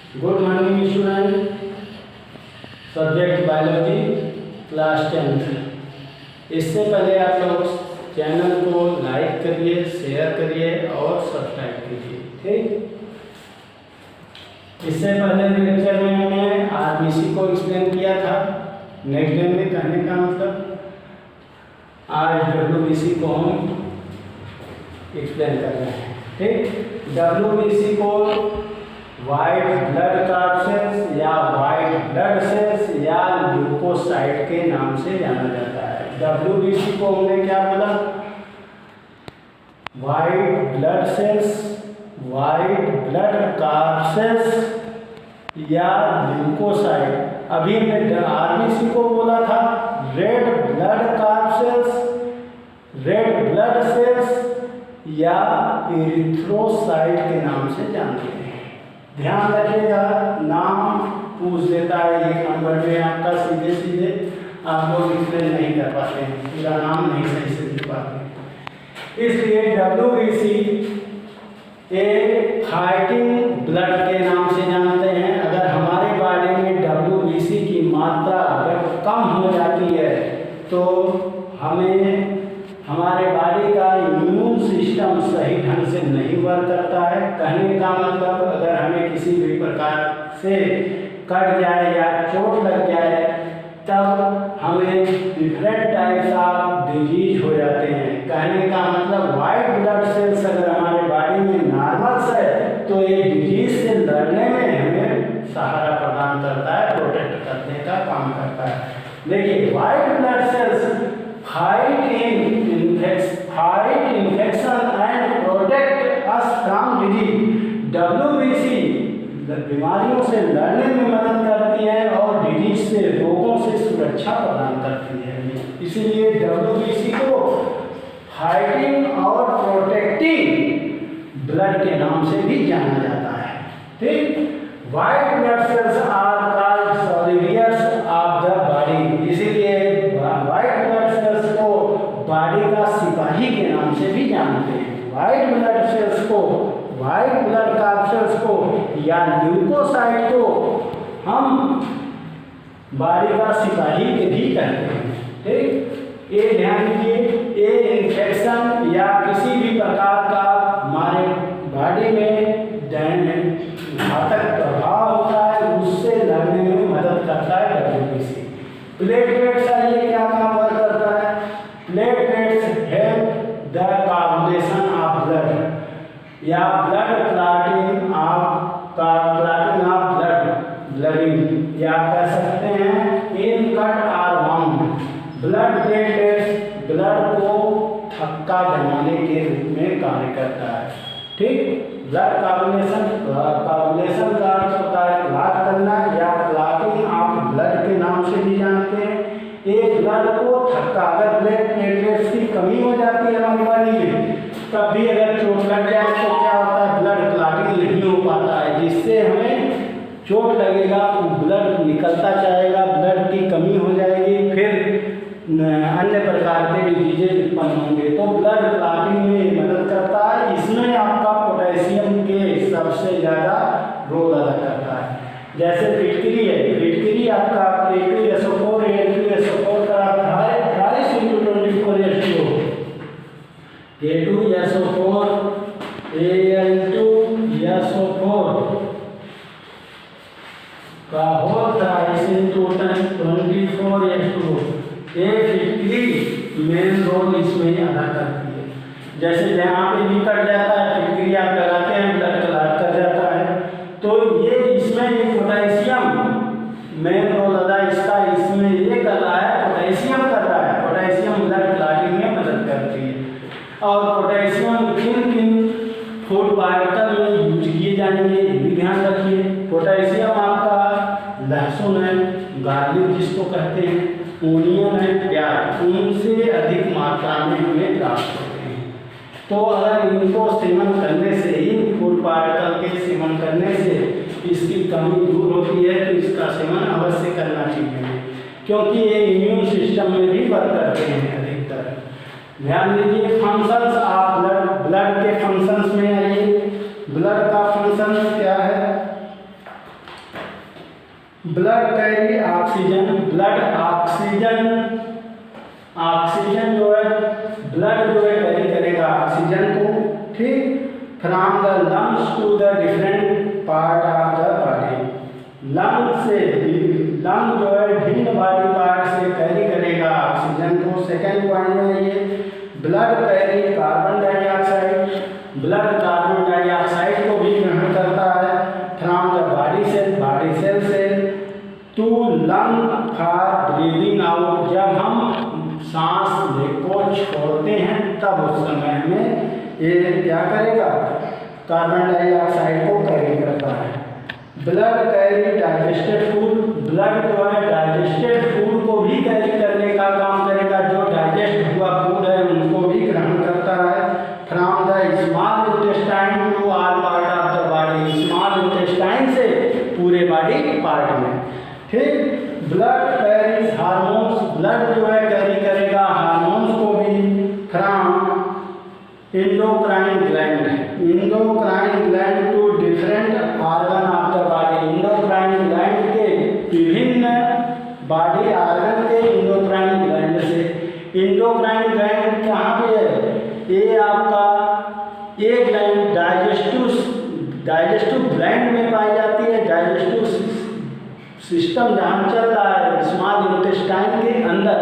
Good morning student. Subject biology, class 10th। इससे पहले आप लोग चैनल को लाइक करिए, शेयर करिए और सब्सक्राइब कीजिए, ठीक। इससे पहले लेक्चर में हमने आरबीसी को एक्सप्लेन किया था। नेक्स्ट डे में कहने का मतलब आज डब्ल्यूबीसी को हम एक्सप्लेन कर रहे हैं, ठीक। डब्ल्यूबीसी को वाइट ब्लड कॉर्पसेल्स या वाइट ब्लड सेल्स या ल्यूकोसाइट के नाम से जाना जाता है। डब्ल्यूबीसी को हमने क्या बोला? White blood sales, white blood corpuscles या ल्यूकोसाइट। अभी हमने आरबीसी को बोला था red blood corpuscles, red blood cells या इरिथ्रोसाइट के नाम से जानते हैं। ध्यान रखिएगा, नाम पूछ देता है एक नंबर में आपका, सीधे सीधे आप लोग एक्सप्लेन नहीं कर पाते हैं, पूरा नाम नहीं सही से लिख पाते। इसलिए डब्ल्यूबीसी एक फाइटिंग ब्लड के नाम से जानते हैं। अगर हमारे बॉडी में डब्ल्यूबीसी की मात्रा अगर कम हो जाती है तो हमें हमारे बॉडी का इम्यून सिस्टम सही ढंग से नहीं वर्क करता है। कहने का मतलब अगर हमें किसी भी प्रकार से कट जाए या चोट लग जाए तब हमें डिफरेंट टाइप्स ऑफ डिजीज हो जाते हैं। कहने का मतलब वाइट ब्लड सेल्स अगर हमारे बॉडी में नॉर्मल है तो ये डिजीज से लड़ने में हमें सहारा प्रदान करता है, प्रोटेक्ट करने का काम करता है। देखिए, white blood sales fight infection and protect us from disease। WBC बीमारियों से लड़ने में मदद करती है और डिजीज से, रोगों से सुरक्षा प्रदान करती है। इसीलिए WBC को फाइटिंग और प्रोटेक्टिंग ब्लड के नाम से भी जाना जाता है, ठीक। White blood cells are called soldiers of the body. इसीलिए वाइट ब्लड सेल्स को बॉडी का सिपाही के नाम से भी जानते हैं। वाइट ब्लड सेल्स को, वाइट ब्लड कॉर्पसेल्स को या ल्यूकोसाइट को हम बॉडी का सिपाही के भी कहते हैं, ठीक। ये ध्यान दीजिए, ये इन्फेक्शन या किसी भी प्रकार का हमारे बॉडी में घातक प्रभाव होता है, उससे लड़ने में मदद करता है डब्ल्यूबीसी। प्लेटलेट्स का ये क्या काम करता है? Platelets help the coagulation of blood या ब्लड क्लॉटिंग ऑफ ब्लडिंग या कह सकते हैं इन कट और वाउंड। ब्लड प्लेटलेट्स ब्लड को थक्का जमाने के रूप में कार्य करता है, ठीक। ब्लड कोआगुलेशन का अर्थ होता है क्लॉट करना या क्लॉटिंग ऑफ ब्लड के नाम से भी जानते हैं। एक ब्लड को थक्का, अगर ब्लड प्लेटलेट्स की कमी हो जाती है हमारी बॉडी में, तब भी अगर चोट लग जाए तो क्या होता है? ब्लड क्लॉटिंग नहीं हो पाता है, जिससे हमें चोट लगेगा, ब्लड निकलता जाएगा, ब्लड की कमी हो जाएगी, फिर अन्य प्रकार के डिजीजेज उत्पन्न होंगे। तो ब्लड क्लॉटिंग में मदद करता है। इसमें आपका पोटेशियम के सबसे ज़्यादा रोल अदा करता है। जैसे फिटकरी है, फिटकरी आपका A2SO4 A2SO4 का 2.5 × 24 रेशियो, A2SO4 Al2SO4 का होल 2.5 × 24 ये फिटकरी मेन रोल इसमें अदा करती है। जैसे जहाँ पे भी कट जाता है, फिटकरी आप लगाते हैं, ब्लड क्लॉट कर जाता है, तो ये इसमें ये पोटेशियम मेन रोल अदा इसका इसमें ये कर रहा है, पोटेशियम कर रहा है। पोटेशियम ब्लड क्लॉटिंग में मदद करती है। और पोटेशियम किन किन फूड पार्टिकल में यूज किए जाएंगे ये भी ध्यान रखिए। पोटेशियम आपका लहसुन है, गार्लिक जिसको कहते हैं, ओनियन है, प्याज, उनसे अधिक मात्रा में हमें प्राप्त होते हैं। तो अगर इनको सेवन करने से, इन फूड पार्टिकल के सेवन करने से इसकी कमी दूर होती है तो इसका सेवन अवश्य करना चाहिए, क्योंकि ये इम्यून सिस्टम में भी वर्क करते हैं अधिकतर। ध्यान दीजिए, फंक्शंस ऑफ ब्लड, ब्लड के फंक्शंस में आइए। ब्लड का फंक्शन क्या है? Blood carry oxygen, blood oxygen, oxygen जो है ब्लड जो है कैरी करेगा ऑक्सीजन को, ठीक, from the lungs to the different part of the body. Lung से, लंग जो है भिन्न बॉडी पार्ट से कैरी करेगा ऑक्सीजन को। सेकेंड पॉइंट में ये blood carry carbon dioxide, blood carbon dioxide को भी ग्रहण करता है फ्रॉम द बॉडी सेल से to lung for breathing out. जब हम सांस को छोड़ते हैं तब उस समय में ये क्या करेगा, कार्बन डाइऑक्साइड को कैरी करता है। Blood carry digested food, blood जो है डाइजेस्टेड फूड को भी कैरी करने का काम करेगा, जो डाइजेस्ट हुआ फूड है उनको भी ग्रहण करता है from the small intestine to all part of the body, small intestine से पूरे बॉडी पार्ट में, ठीक। ब्लड कैरीज हार्मोन्स, ब्लड जो है कैरी करेगा हार्मोन्स को भी from endocrine gland, endocrine gland to different organ of the body. Endocrine gland के विभिन्न बॉडी ऑर्गन के इंडोक्राइन ग्लैंड से। इंडोक्राइन ग्लैंड कहाँ पे है, ये आपका ये ग्लैंड डाइजेस्टिव ग्लैंड में पाई जाती है। डाइजेस्टिव सिस्टम जहाँ चल रहा है स्मॉल इंटेस्टाइन के अंदर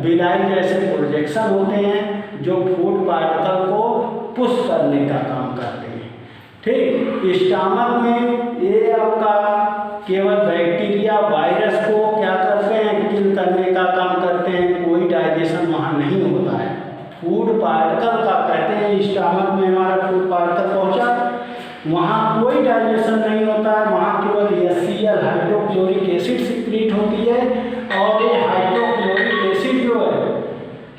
बिलाई जैसे प्रोजेक्शन होते हैं जो फूड पार्टिकल को पुश करने का काम करते हैं, ठीक। स्टमक में ये आपका केवल बैक्टीरिया वायरस को क्या करते हैं, किल करने का काम करते हैं, कोई डाइजेशन वहाँ नहीं होता है। फूड पार्टिकल का कहते हैं स्टमक में हमारा फूड पार्टिकल पहुँचा, वहाँ कोई डाइजेशन नहीं होता है, वहाँ केवल HCl हाइड्रोक्लोरिक एसिड सिक्रीट होती है। और ये हाइड्रोक्लोरिक एसिड जो है,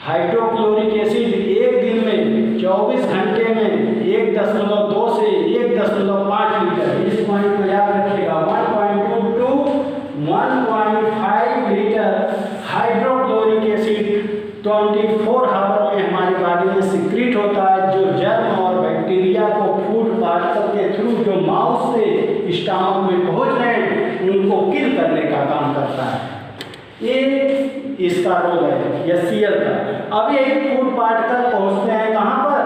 हाइड्रोक्लोरिक एसिड एक दिन में 24 घंटे में 1.2 से 1.5 लीटर, इस पॉइंट को याद रखिएगा, 1.2 to 1.5 litre hydrochloric acid 24 hour में हमारी बॉडी में सिक्रीट होता है, जो जर्म और बैक्टीरिया को फूड पार्टिकल के थ्रू जो माउथ से स्टमक में पहुंच रहे हैं उनको किल करने का काम करता है। ये इसका रोल है HCl का। अब ये फूड पार्टिकल पहुंचते हैं कहाँ पर,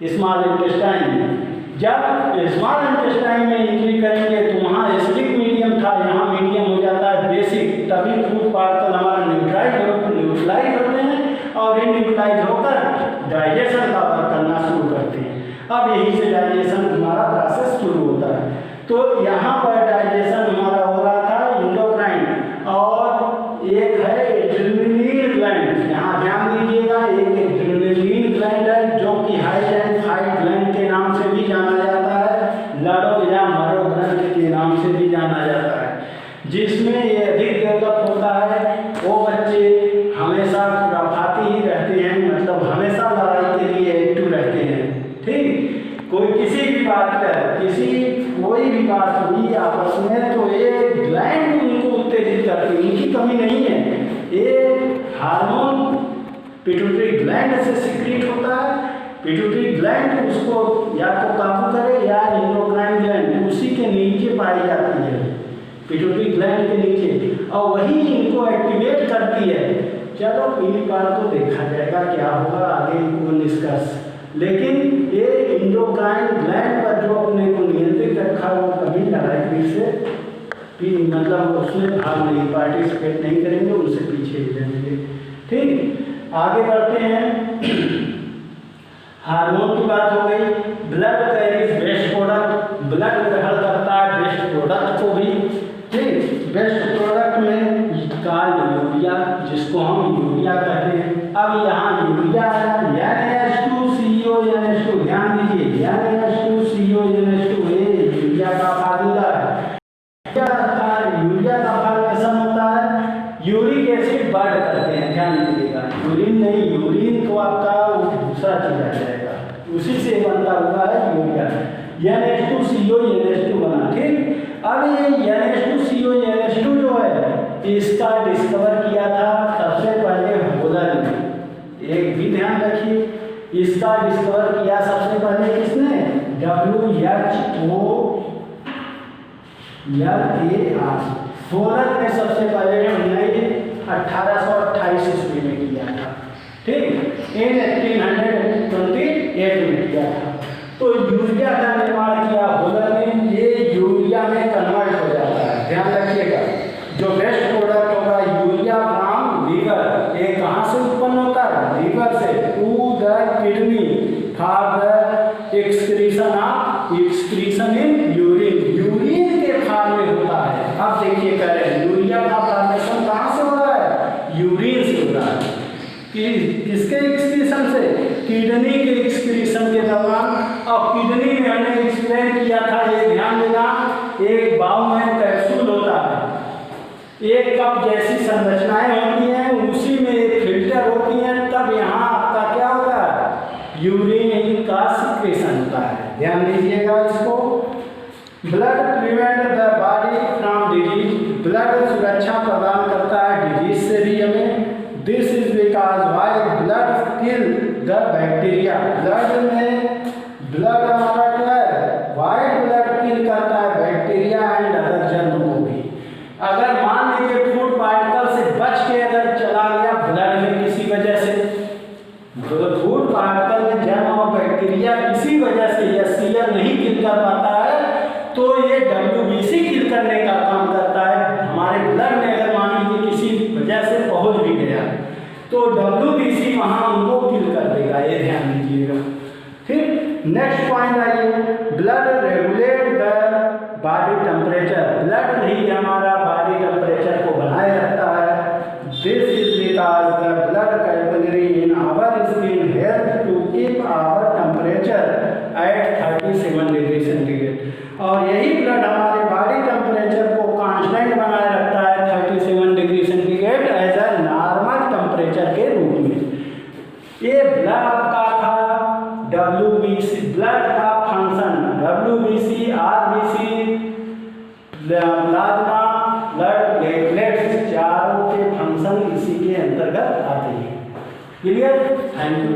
स्मॉल इंटेस्टाइन में। जब स्मॉल इंटेस्टाइन में एंट्री करेंगे तो वहाँ एसिडिक मीडियम था, यहाँ मीडियम हो जाता है बेसिक, तभी फूड पार्टिकल हमारा न्यूट्रलाइज होते हैं और ये न्यूट्रलाइज होकर डाइजेशन का वर्क करना शुरू करते हैं। अब यहीं से डाइजेशन हमारा प्रोसेस शुरू होता है। तो यहाँ पर डाइजेशन हमारा हो रहा था इंडोक्राइन, और एक है एड्रेनलिन ग्लैंड, यहाँ ध्यान दीजिएगा, एक एड्रेनलिन ग्लैंड है जो कि हाइड्रोक्साइड ग्लैंड के नाम से भी जाना जाता है, लड़ो या मरो ग्लैंड के नाम से भी जाना जाता है, जिसमें ये अधिक डेवलप होता है। वो बच्चे हमेशा खुराफाती ही रहते हैं, मतलब हमेशा लड़ाई के लिए एक्टिव रहते हैं, ठीक। कोई किसी भी बात पर कोई भी बात हुई आपस में तो ये ग्लैंड उनको उत्तेजित करती है, उनकी कमी नहीं है। ये हार्मोन पिट्यूटरी ग्लैंड से सिक्रीट होता है, पिट्यूटरी ग्लैंड उसको या तो काबू करे या इंडोक्राइन ग्लैंड उसी के नीचे पाई जाती है, पिट्यूटरी ग्लैंड के नीचे, और वही इनको एक्टिवेट करती है। चलो एक बार तो देखा जाएगा क्या होगा आगे को निष्कर्ष, लेकिन ये इंडोक्राइन ग्लैंड पर जो अपने को नियंत्रित रखा वो कभी लड़ाई से मतलब उसमें भाग नहीं, पार्टिसिपेट नहीं करेंगे, उनसे पीछे ही रहेंगे, ठीक। आगे बढ़ते हैं। हार्मोन की बात हो गई। Blood carries waste product, blood ग्रहण करता है वेस्ट प्रोडक्ट को भी, ठीक। वेस्ट प्रोडक्ट में कॉल्ड यूरिया, जिसको हम यूरिया कहते हैं। अब यहाँ यूरिया NH2CO NH2, ध्यान दीजिए NH2CO NH2 यूरिया का फार्मूला है। यूरिया का फॉर्मेशन होता है, यूरिक एसिड बर्न करते हैं, ध्यान दीजिएगा, यूरिन नहीं, यूरिन को आपका दूसरा चला जाएगा, उसी से बनता हुआ है यूरिया, NH2CO NH2 बना, ठीक। अब ये NH2CO NH2 जो है इसका डिस्कवर किया था सबसे पहले होलर ने, एक भी ध्यान रखिए, इसका डिस्कवर किया सबसे पहले किसने, WHO LAR फोरन ने सबसे पहले 1828 ईस्वी में किया था, ठीक, इन 1828 में किया था। तो यूरिया का निर्माण किया होलर ने, ये यूरिया में कन्वर्ट हो जाता है। ध्यान रखिएगा, जो बेस्ट प्रोडक्ट होगा यूरिया फ्रॉम लीवर, ये कहाँ से उत्पन्न होता है? लीवर से, to the kidney for the excretion in urine, urine के फॉर्म में होता है। अब देखिए कह रहे हैं यूरिया का फॉर्मेशन कहाँ से हो रहा है? यूरिन से हो रहा है। कि किसके एक्सक्रीशन से? किडनी के एक्सक्रीशन के दौरान। और किडनी में हमने एक्सप्लेन किया था, ये ध्यान देना, एक बाउमेन कैप्सूल होता है, एक कप जैसी संरचनाएं होती हैं, उसी में एक फिल्टर होती हैं, तब यहाँ आपका क्या होता है? यूरिन का सिक्रेशन होता है। ध्यान दीजिएगा इसको। Blood prevent the body from disease, blood सुरक्षा प्रदान करता है डिजीज से भी हमें। This is because why blood kill the bacteria, blood हमारा क्या है? व्हाइट ब्लड किल करता है बैक्टीरिया एंड अदर जर्म को भी। अगर मान लीजिए फूड पार्टिकल से बच के अगर चला गया ब्लड में किसी वजह से, फूड पार्टिकल में जर्म और बैक्टीरिया किसी वजह से या सीयर नहीं किल कर पाता है, तो ये WBC किल करने का काम करता है। हमारे ब्लड में अगर मान लीजिए किसी वजह से पहुंच भी गया, तो WBC वहाँ उनको किल कर देगा, ये ध्यान दीजिएगा। फिर नेक्स्ट पॉइंट आइए, blood regulate the body temperature, blood ही हमारा बॉडी टेम्परेचर को बनाए रखता है। This is because the blood capillary in our skin help to keep our temperature at 37 degree centigrade, और यही ब्लड हमारे बॉडी टेम्परेचर को कांस्टेंट बनाए रखता है 37 degree centigrade as a normal temperature के रूप में। ये ब्लड का था WBC, ब्लड का function WBC, RBC, plasma, blood platelets, चारों के फंक्शन इसी के अंतर्गत आते हैं। क्लियर? Thank you.